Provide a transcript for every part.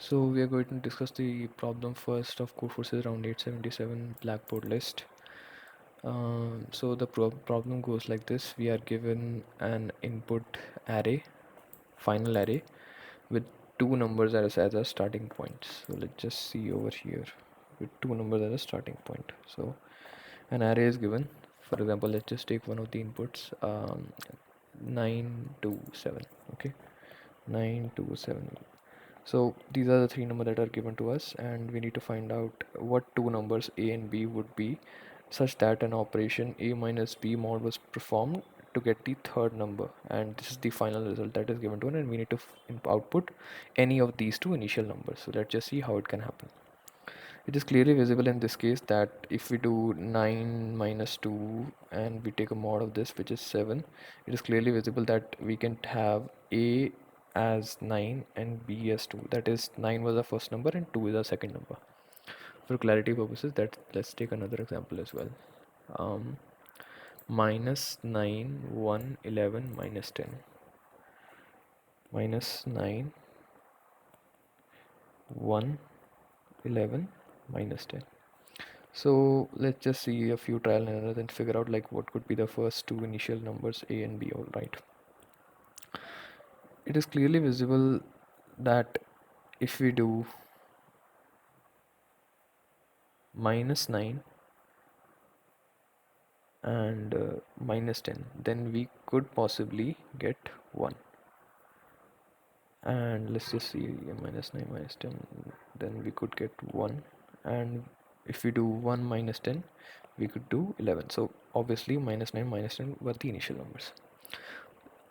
So we are going to discuss the problem first of Codeforces Round 877 Blackboard List. So the problem goes like this. We are given an input array, final array, with two numbers as a starting point. So let's just see over here with two numbers as a starting point. So an array is given. For example, let's just take one of the inputs, 9 to 7. Okay, 9 to 7. So these are the three numbers that are given to us, and we need to find out what two numbers a and b would be such that an operation a minus b mod was performed to get the third number, and this is the final result that is given to us, and we need to output any of these two initial numbers. So let's just see how it can happen. It is clearly visible in this case that if we do 9 minus 2 and we take a mod of this, which is 7, it is clearly visible that we can have a as 9 and b as 2. That is, 9 was the first number and 2 is the second number. For clarity purposes, that let's take another example as well. um, Minus 9 1 11 minus 10, minus 9 1 11 minus 10. So let's just see a few trial and errors and figure out like what could be the first two initial numbers a and b. All right. It is clearly visible that if we do minus 9 and minus 10, then we could possibly get 1. And let's just see, minus 9 minus 10, then we could get 1. And if we do 1 minus 10, we could do 11. So obviously minus 9 minus 10 were the initial numbers.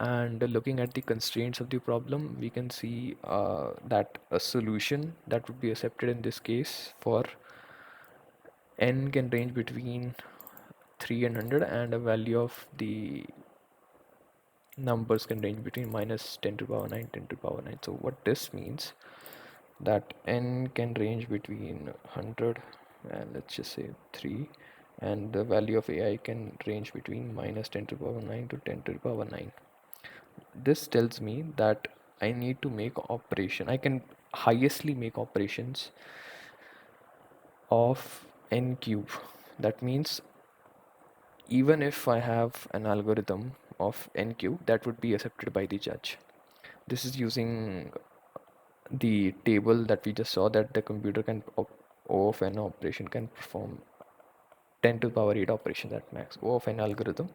And looking at the constraints of the problem, we can see that a solution that would be accepted in this case for n can range between 3 and 100, and a value of the numbers can range between minus 10 to the power 9, 10 to the power 9. So what this means, that n can range between 100 and let's just say 3, and the value of ai can range between minus 10 to the power 9 to 10 to the power 9. This tells me that I need to make operation. I can highestly make operations of n cube. That means even if I have an algorithm of n cube, that would be accepted by the judge. This is using the table that we just saw, that the computer can O of n operation can perform 10 to the power 8 operations at max. O of n algorithm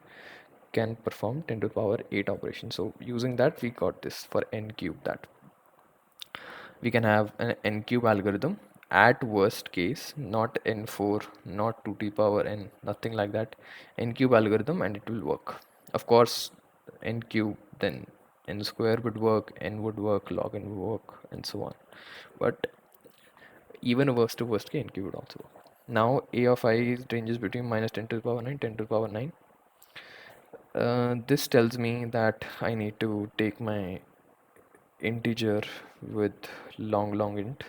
can perform 10 to the power 8 operations. So using that, we got this for n cube, that we can have an n cube algorithm at worst case, not n4, not 2 to the power n, nothing like that. N cube algorithm, and it will work. Of course, n cube, then n square would work, n would work, log n would work, and so on. But even a worst to worst case, n cube would also work. Now a of I ranges between minus 10 to the power 9, 10 to the power 9. This tells me that I need to take my integer with long int,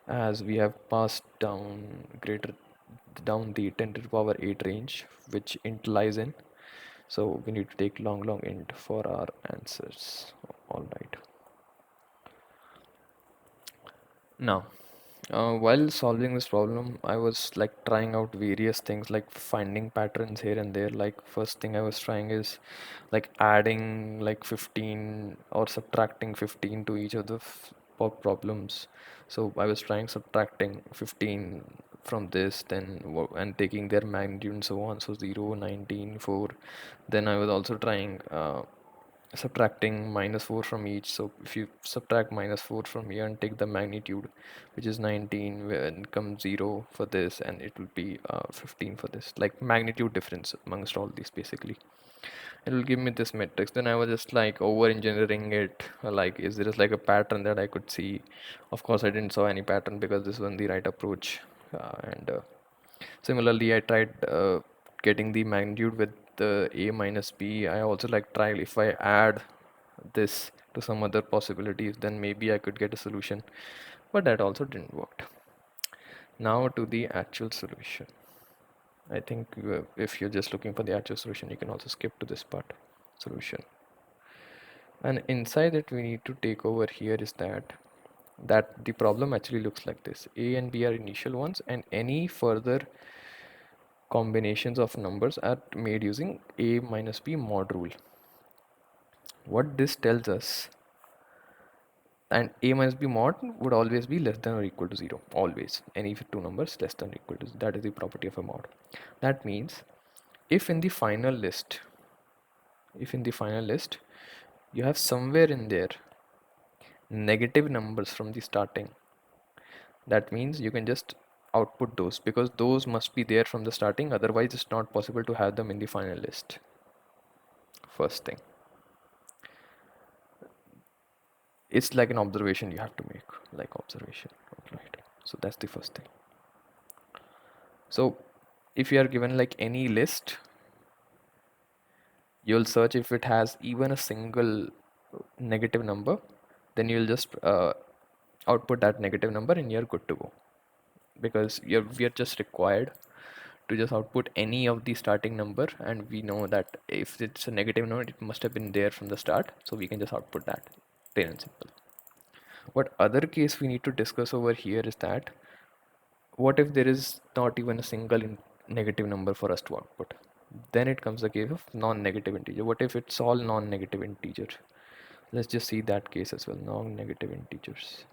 as we have passed down the 10 to the power 8 range which int lies in. So we need to take long int for our answers. All right. Now, while solving this problem, I was like trying out various things, like finding patterns here and there. Like first thing I was trying is like adding like 15 or subtracting 15 to each of the problems. So I was trying subtracting 15 from this, then and taking their magnitude and so on. So 0, 19, 4. Then I was also trying subtracting minus 4 from each. So if you subtract minus 4 from here and take the magnitude, which is 19, when comes 0 for this, and it will be 15 for this, like magnitude difference amongst all these, basically it will give me this matrix. Then I was just like over engineering it, like is there is like a pattern that I could see. Of course I didn't saw any pattern because this wasn't the right approach. And Similarly, I tried getting the magnitude with the a minus b. I also like tried if I add this to some other possibilities, then maybe I could get a solution, but that also didn't work. Now to the actual solution. I think if you're just looking for the actual solution, you can also skip to this part, solution. And inside that we need to take over here is that that the problem actually looks like this. A and B are initial ones, and any further combinations of numbers are made using A minus B mod rule. What this tells us, and A minus B mod would always be less than or equal to 0, always. Any two numbers less than or equal to 0. That is the property of a mod. That means if in the final list, you have somewhere in there negative numbers from the starting, that means you can just output those, because those must be there from the starting, otherwise it's not possible to have them in the final list. First thing, it's like an observation you have to make, like observation, right? So that's the first thing. So if you are given like any list, you'll search if it has even a single negative number, then you'll just output that negative number and you're good to go, because we are just required to just output any of the starting number, and we know that if it's a negative number it must have been there from the start, so we can just output that, plain and simple. What other case we need to discuss over here is that what if there is not even a single negative number for us to output? Then it comes the case of non-negative integer. What if it's all non-negative integer? Let's just see that case as well. Non-negative integers.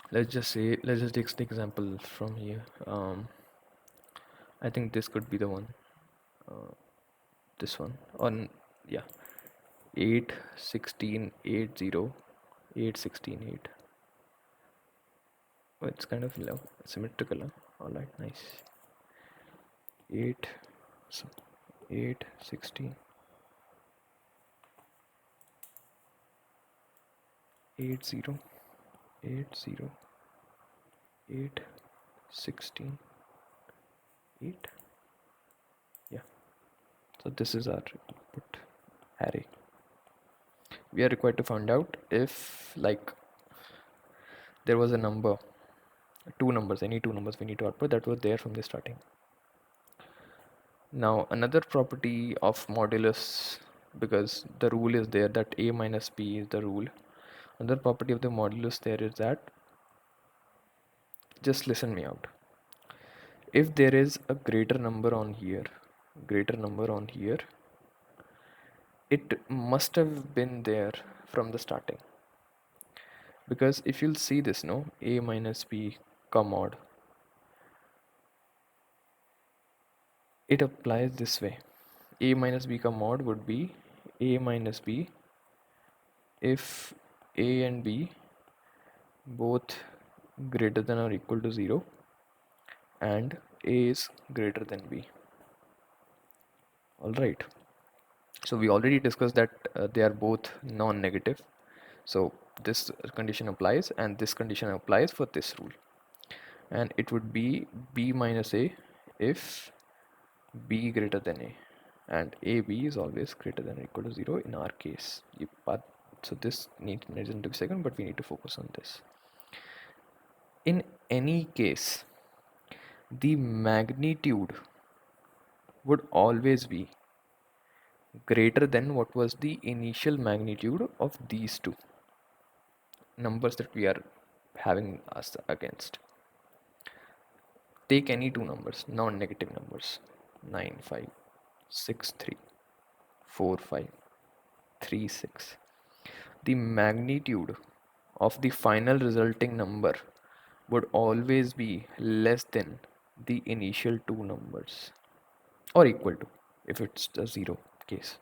Let's just take the example from here. I think this could be the one. This one on, yeah, 8 16 8 0 8 16 8. Oh, it's kind of low, symmetrical, huh? All right, nice. 8 so 8 16 8 0 8 0 8 16 8. Yeah, so this is our input array. We are required to find out if like there was a number, two numbers, any two numbers we need to output that were there from the starting. Now another property of modulus, because the rule is there that A minus B is the rule, another property of the modulus there is that, just listen me out, if there is a greater number on here, it must have been there from the starting, because if you'll see this, no, A minus B mod, it applies this way. A minus B mod would be A minus B if A and B both greater than or equal to 0 and A is greater than B. Alright, so we already discussed that they are both non-negative, so this condition applies and this condition applies for this rule, and it would be B minus A if B greater than A, and AB is always greater than or equal to 0 in our case. So this needs to be second, but we need to focus on this. In any case, the magnitude would always be greater than what was the initial magnitude of these two numbers that we are having us against. Take any two numbers, non-negative numbers, 9 5 6 3 4 5 3 6. The magnitude of the final resulting number would always be less than the initial two numbers, or equal to, if it's the 0 case.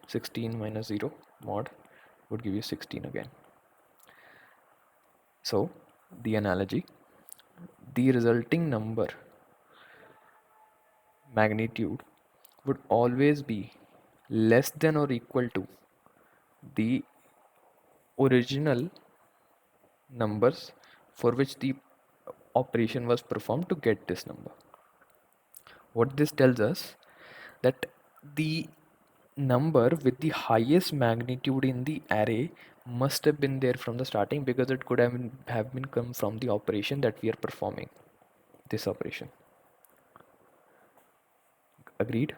16 minus 0 mod would give you 16 again. So the analogy, the resulting number magnitude would always be less than or equal to the original numbers for which the operation was performed to get this number. What this tells us, that the number with the highest magnitude in the array must have been there from the starting, because it could have been come from the operation that we are performing, this operation. Agreed?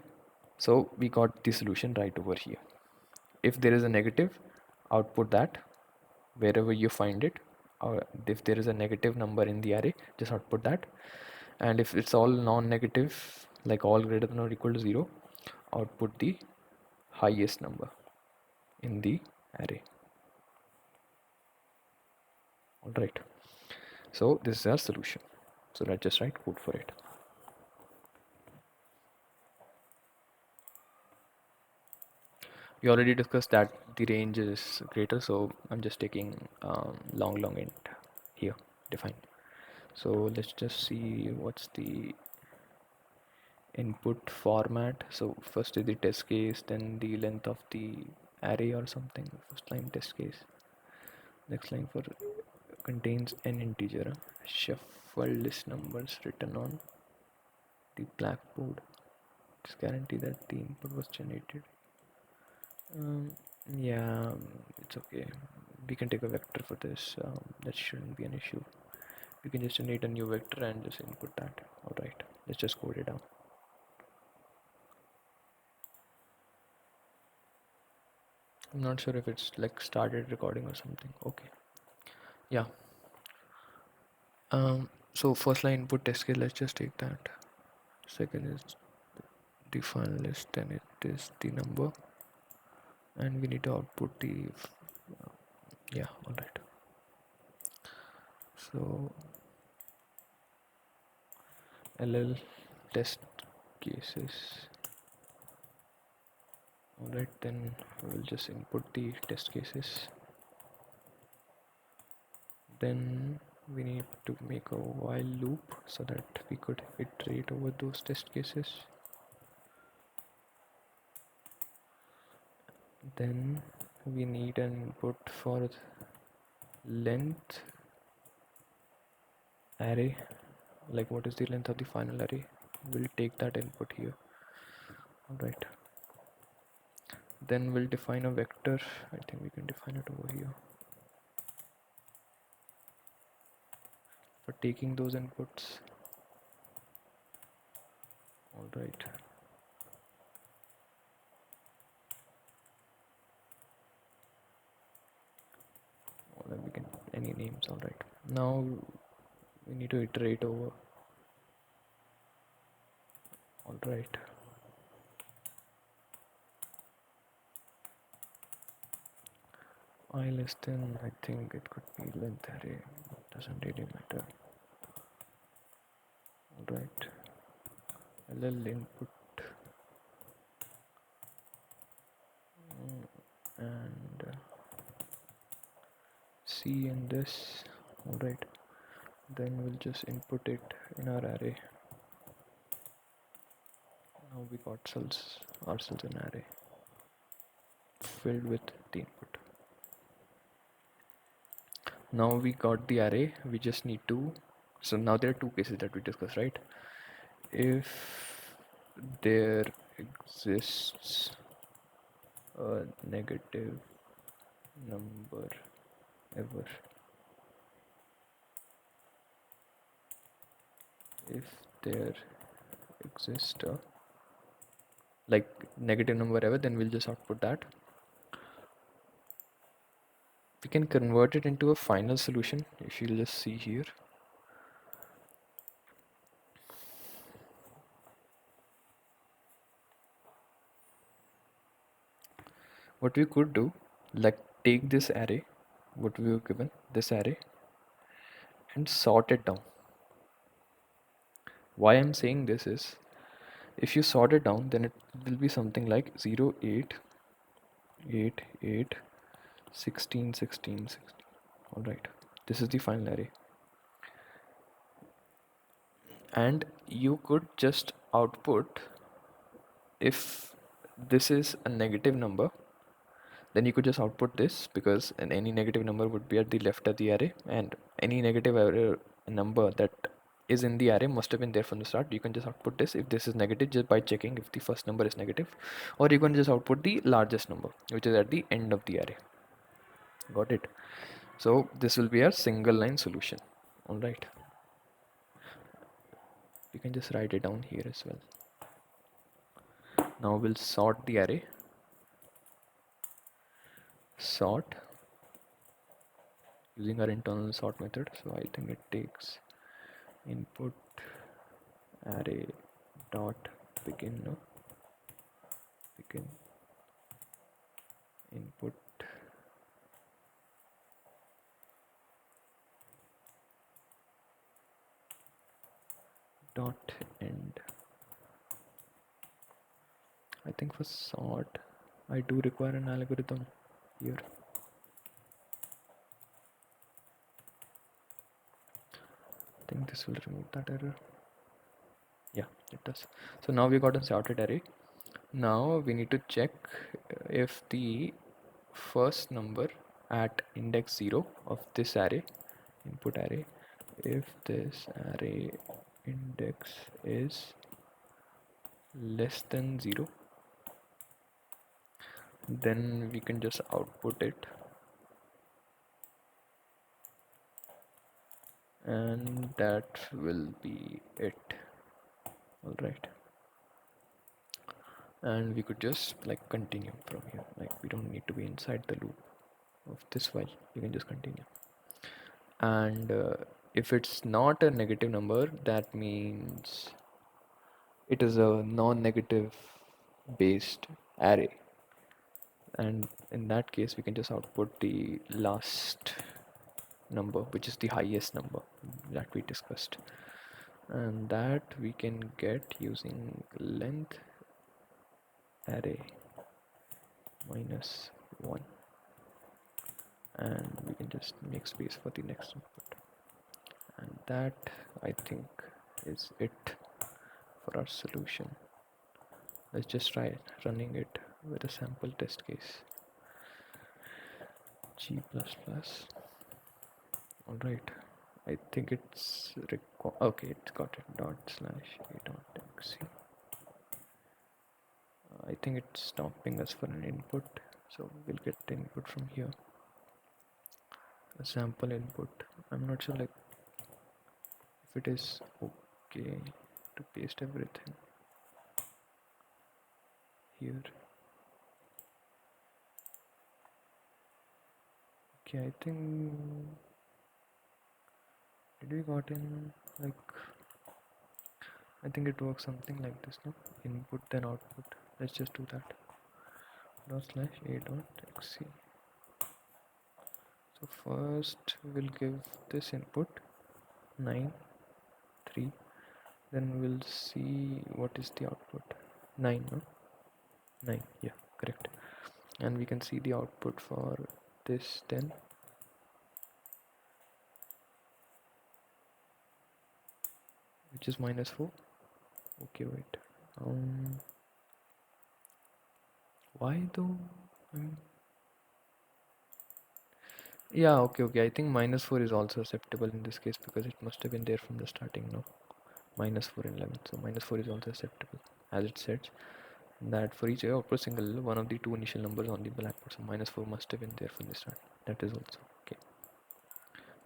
So we got the solution right over here. If there is a negative, output that. wherever you find it, or if there is a negative number in the array, just output that. And if it's all non-negative, like all greater than or equal to 0, output the highest number in the array. All right, so this is our solution. So let's just write code for it. We already discussed that the range is greater, so I'm just taking long int here defined. So let's just see what's the input format. So first is the test case, then the length of the array or something. First line test case, next line for contains an integer. Shuffle list numbers written on the blackboard. Just guarantee that the input was generated. Um, yeah, it's okay. We can take a vector for this. That shouldn't be an issue. We can just generate a new vector and just input that. Alright, let's just code it down. I'm not sure if it's like started recording or something. Okay. Yeah. So first line input test case, let's just take that. Second is the final list, then it is the number, and we need to output the yeah, alright. So ll test cases. Alright, then we'll just input the test cases. Then we need to make a while loop so that we could iterate over those test cases. Then we need an input for length array, like what is the length of the final array. We'll take that input here. Alright, then we'll define a vector. I think we can define it over here for taking those inputs. Alright, or then we can any names. Alright, now we need to iterate over. Alright, I less than, I think it could be length array, doesn't really matter. Alright, ll input and C in this. Alright, then we'll just input it in our array. Now we got ourselves an array filled with the input. Now we got the array, we just need to, so now there are two cases that we discussed, right? If there exists a negative number ever, if there exists a like negative number ever, then we'll just output that. We can convert it into a final solution if you'll just see here. What we could do, like take this array, what we were given, this array, and sort it down. Why I'm saying this is, if you sort it down, then it will be something like 0, 8, 8, 8, 16, 16, 16. Alright, this is the final array. And you could just output, if this is a negative number, then you could just output this, because any negative number would be at the left of the array, and any negative number that is in the array must have been there from the start. You can just output this if this is negative, just by checking if the first number is negative, or you can just output the largest number which is at the end of the array. Got it? So this will be our single line solution. All right, we can just write it down here as well. Now we'll sort the array, sort using our internal sort method. So I think it takes input array dot begin, no? Begin input dot end. I think for sort I do require an algorithm here. I think this will remove that error. Yeah, it does. So now we got a sorted array. Now we need to check if the first number at index 0 of this array, input array, if this array index is less than 0, then we can just output it, and that will be it. All right, and we could just like continue from here. Like we don't need to be inside the loop of this while you can just continue. And if it's not a negative number, that means it is a non-negative based array, and in that case we can just output the last number, which is the highest number that we discussed, and that we can get using length array minus 1, and we can just make space for the next input, and that I think is it for our solution. Let's just try running it with a sample test case. G++. All right, I think it's okay, it's got it, dot slash a dot xc. I think it's stopping us for an input, so we'll get the input from here, a sample input. I'm not sure like if it is okay to paste everything here. Okay, I think did we got in like, I think it works something like this, no? Input then output. Let's just do that. Dot slash a dot xc. So first we'll give this input 9 3, then we'll see what is the output. 9, no? 9, yeah, correct. And we can see the output for this 10, which is minus 4. Okay, wait, why though? Yeah, okay, I think minus 4 is also acceptable in this case because it must have been there from the starting, no? Minus 4 and 11, so minus 4 is also acceptable, as it says that for each output single, one of the two initial numbers on the blackboard, so minus 4 must have been there from the start. That is also okay.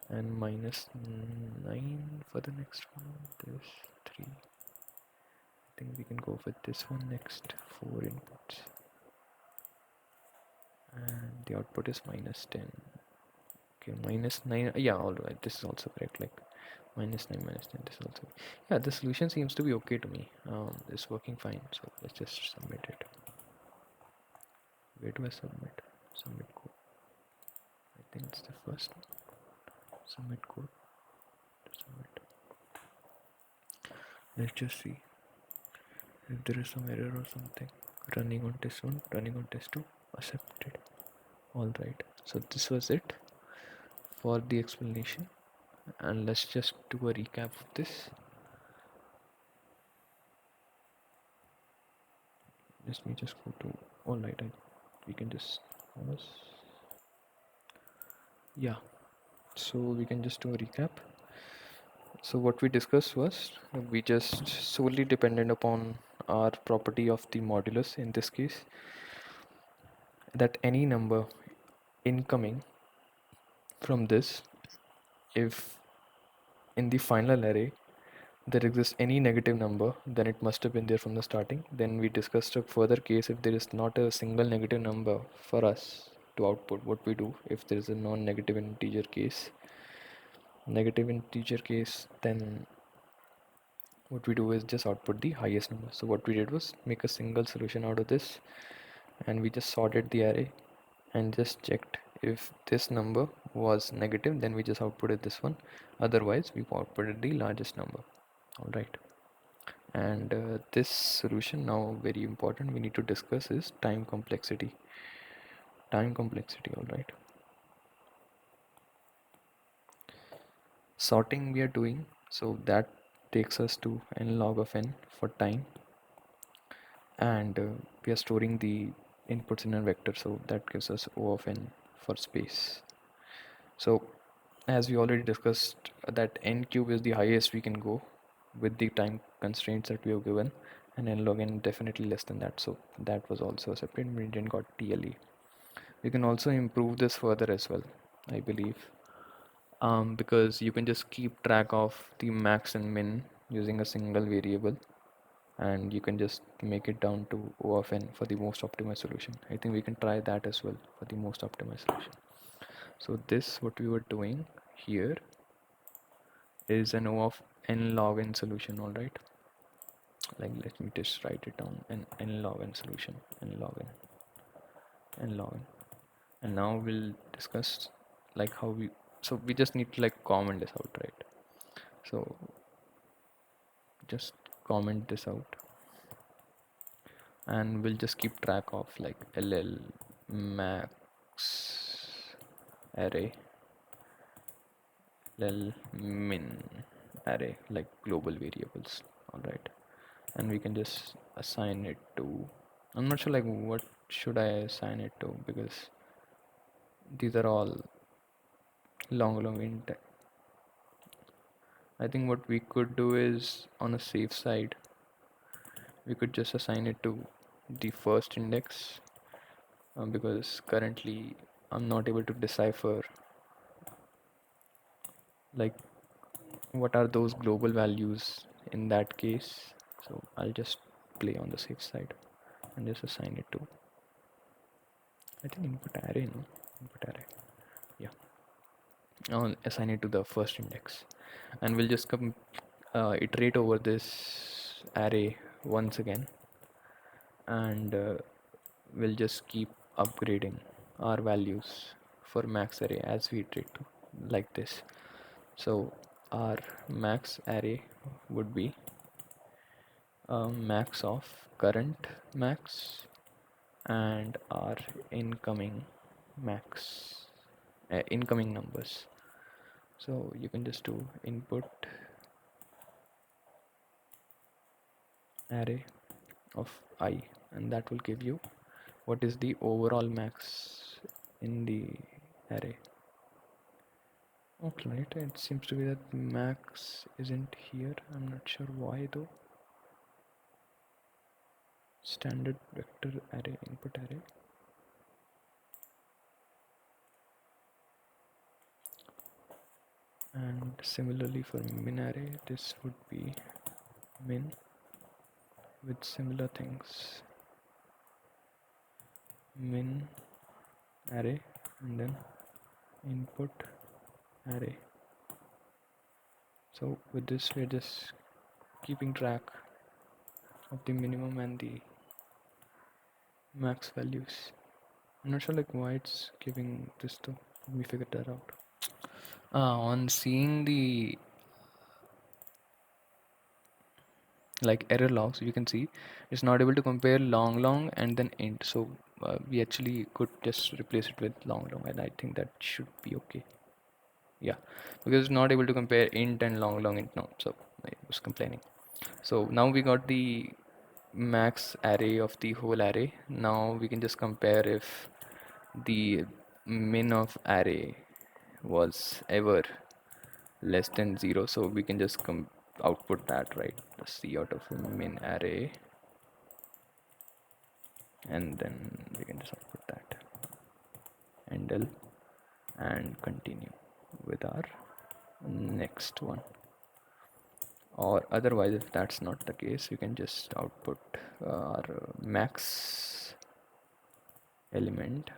And minus 9 for the next one, this 3. I think we can go with this one next, 4 inputs, and the output is minus 10. Okay, minus 9, yeah, alright, this is also correct, like minus 9 minus 10, this is also, yeah, the solution seems to be okay to me. It's working fine, so let's just submit it. Where do I submit? Submit code, I think it's the first one. Submit code, submit. Let's just see if there is some error or something. Running on test 1, running on test 2, accepted. Alright, so this was it for the explanation, and let's just do a recap of this. Let me just go to, alright, we can just pause. Yeah, so we can just do a recap. So what we discussed was we just solely depended upon our property of the modulus, in this case, that any number incoming from this, if in the final array there exists any negative number, then it must have been there from the starting. Then we discussed a further case if there is not a single negative number for us, to output, what we do if there is a non-negative integer case, then what we do is just output the highest number. So what we did was make a single solution out of this, and we just sorted the array and just checked if this number was negative, then we just outputted this one, otherwise we outputted the largest number. All right. And this solution, now very important, we need to discuss is time complexity. All right. Sorting we are doing, so that takes us to n log of n for time, and we are storing the inputs in a vector, so that gives us O of n for space. So as we already discussed, that n cube is the highest we can go with the time constraints that we have given, and n log n definitely less than that, so that was also accepted. We didn't got TLE. We can also improve this further as well, I believe, because you can just keep track of the max and min using a single variable, and you can just make it down to O of n for the most optimized solution. I think we can try that as well for the most optimized solution. So this, what we were doing here, is an O of n log n solution. All right, like let me just write it down, an n log n solution, n log n, and now we'll discuss like how we, so we just need to like comment this out, right? So just comment this out, and we'll just keep track of like ll max array, ll min array, like global variables. All right, and we can just assign it to, I'm not sure like what should I assign it to, because these are all long int. I think what we could do is, on a safe side, we could just assign it to the first index, because currently I'm not able to decipher like what are those global values in that case. So I'll just play on the safe side and just assign it to, I think, input array, no? Input array. Yeah. I'll assign it to the first index, and we'll just iterate over this array once again, and we'll just keep upgrading our values for max array as we iterate to, like this. So our max array would be max of current max and our incoming max, incoming numbers. So you can just do input array of I, and that will give you what is the overall max in the array. Okay, right, it seems to be that max isn't here. I'm not sure why though. Standard vector array, input array. And similarly for min array, this would be min with similar things. Min array and then input array. So with this, we're just keeping track of the minimum and the max values. I'm not sure like why it's giving this though. Let me figure that out. On seeing the like error logs, you can see it's not able to compare long and then int. So we actually could just replace it with long, and I think that should be okay. Yeah, because it's not able to compare int and long int now, so I was complaining. So now we got the max array of the whole array. Now we can just compare if the min of array was ever less than 0, so we can just output that, right? The C out of min array, and then we can just output that handle and continue with our next one. Or otherwise, if that's not the case, we can just output our max element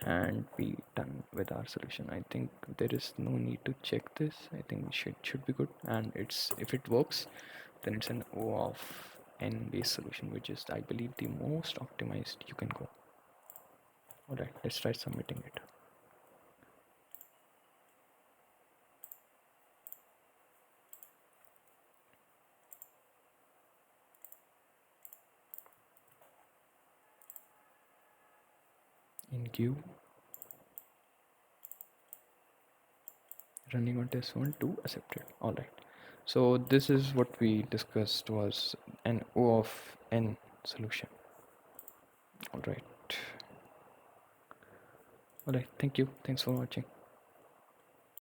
and be done with our solution. I think there is no need to check this. I think it should be good, and it's if it works, then it's an O of n based solution, which is I believe the most optimized you can go. Alright, let's try submitting it. In queue, running on test 1 2 accepted. Alright, so this is what we discussed was an O of n solution. Alright, thank you, thanks for watching.